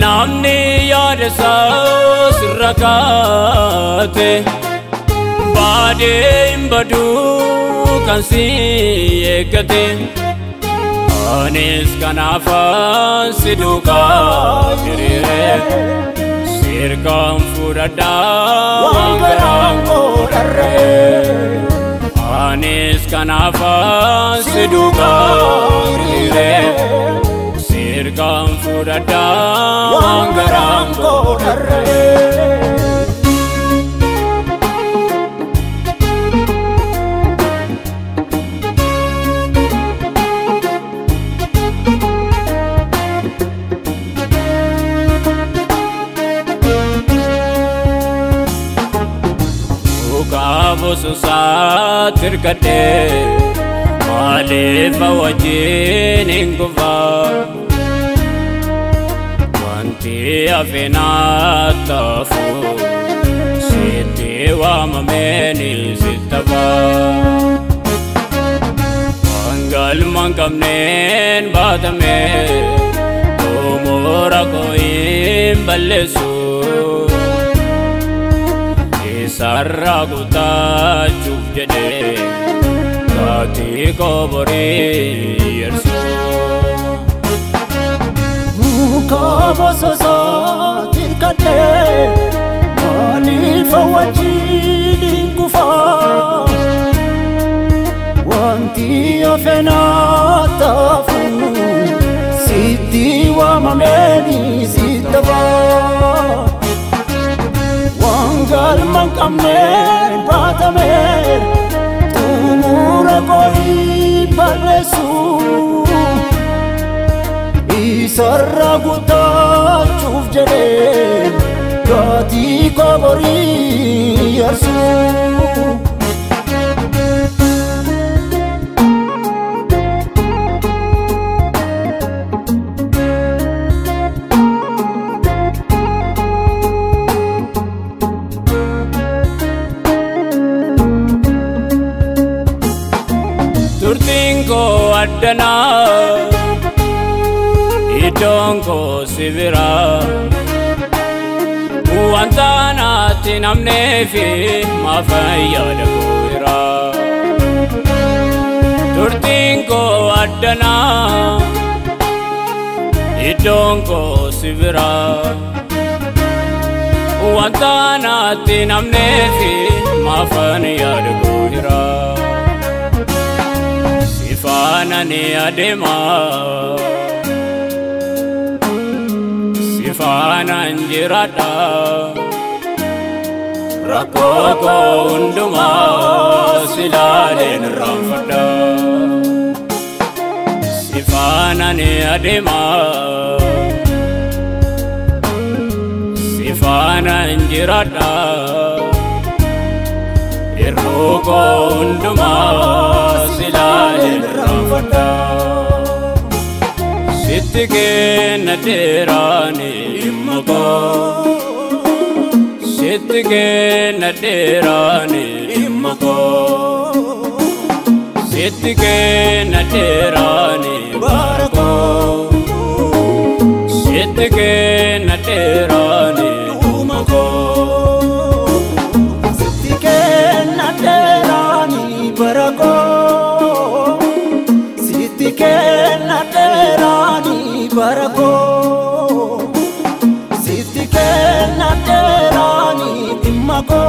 Namni yaada isaa sirrakaate baadee hin badu kan si eeggate anis kanaafan si duukaa hiriire sirkaan fudhadhaa waan garaan koo dharree anis kanaafan si duukaa hiriire sirkaan fudhadhaa waan garaan koo dharree bosusa tirkate male fawajin inguva wanti afina tafu siti wa mameni sitaba wangal mangamnen badame umura koim balesu sarra guta chufjede gati kobori yerso muka bososo tirkate mali fawajini kufa wanti afena tafu siti wa mameni sitaba wangal mangamner batamer tumura koi balesu isarra guta chufjede gati kobori yarsu turtingo adana idongo sivira uantana tinamne fi mafaya dagoira turtingo adana idongo sivira uantana tinamne fi mafaya dagoira Sifana adema Sifana njirata Rakoko unduma silalen ramfada Sifana adema Sifana njirata Iroko unduma silalen ramfada Sitike naderani imako Sitike naderani imako Sitike naderani barako Sitike naderani umako Sitike naderani barako Sitike naderani barako Sitike naderani imako